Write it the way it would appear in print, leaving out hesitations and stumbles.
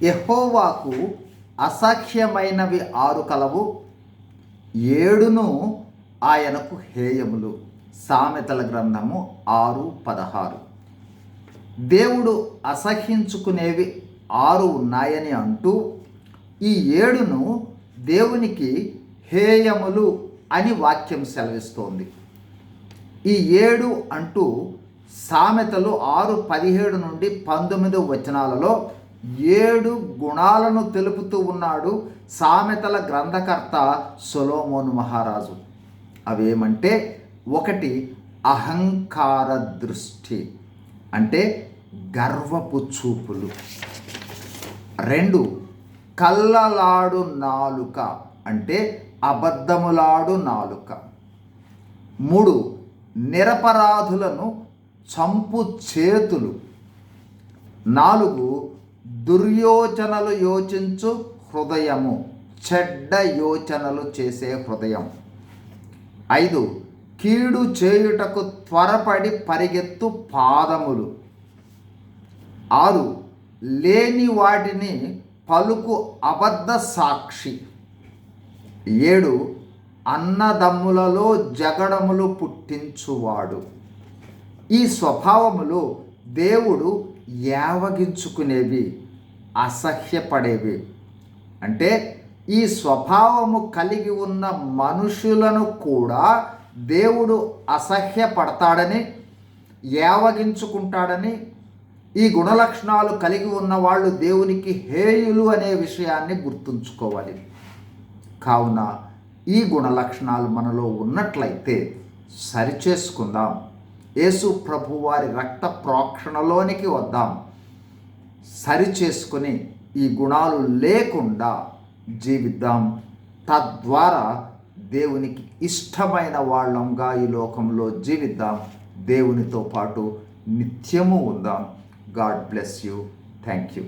యెహోవాకు అసహ్యమైనవి 6 కలవు, 7 ఆయనకు హేయములు. సామెతల గ్రంథము 6:16. దేవుడు అసహ్యించుకునేవి 6 ఉన్నాయని అంటూ ఈ 7 దేవునికి హేయములు అని వాక్యం సెలవిస్తోంది. ఈ 7 అంటూ సామెతలు 6:17 నుండి 19 వచనాలలో 7 గుణాలను తెలుపుతూ ఉన్నాడు సామెతల గ్రంథకర్త సొలొమోను మహారాజు. అవేమంటే, 1 అహంకార దృష్టి, అంటే గర్వపు చూపులు. 2 కల్లలాడు నాలుక, అంటే అబద్ధములాడు నాలుక. 3 నిరపరాధులను చంపు చేతులు. 4 దుర్యోచనలు యోచించు హృదయము, చెడ్డ యోచనలు చేసే హృదయం. 5 కీడు చేయుటకు త్వరపడి పరిగెత్తు పాదములు. 6 లేని వాటిని పలుకు అబద్ధ సాక్షి. 7 అన్నదమ్ములలో జగడములు పుట్టించువాడు. ఈ స్వభావములు దేవుడు యావగించుకునేవి, అసహ్యపడేవి. అంటే ఈ స్వభావము కలిగి ఉన్న మనుషులను కూడా దేవుడు అసహ్యపడతాడని, యావగించుకుంటాడని, ఈ గుణలక్షణాలు కలిగి ఉన్న వాళ్ళు దేవునికి హేయులు అనే విషయాన్ని గుర్తుంచుకోవాలి. కావున ఈ గుణలక్షణాలు మనలో ఉన్నట్లయితే సరిచేసుకుందాం. యేసు ప్రభువారి రక్త ప్రోక్షణలోనికి వద్దాం. సరిచేసుకొని ఈ గుణాలు లేకుండా జీవిద్దాం. తద్వారా దేవునికి ఇష్టమైన వాళ్ళంగా ఈ లోకంలో జీవిద్దాం. దేవునితో పాటు నిత్యము ఉందాం. God bless you. Thank you.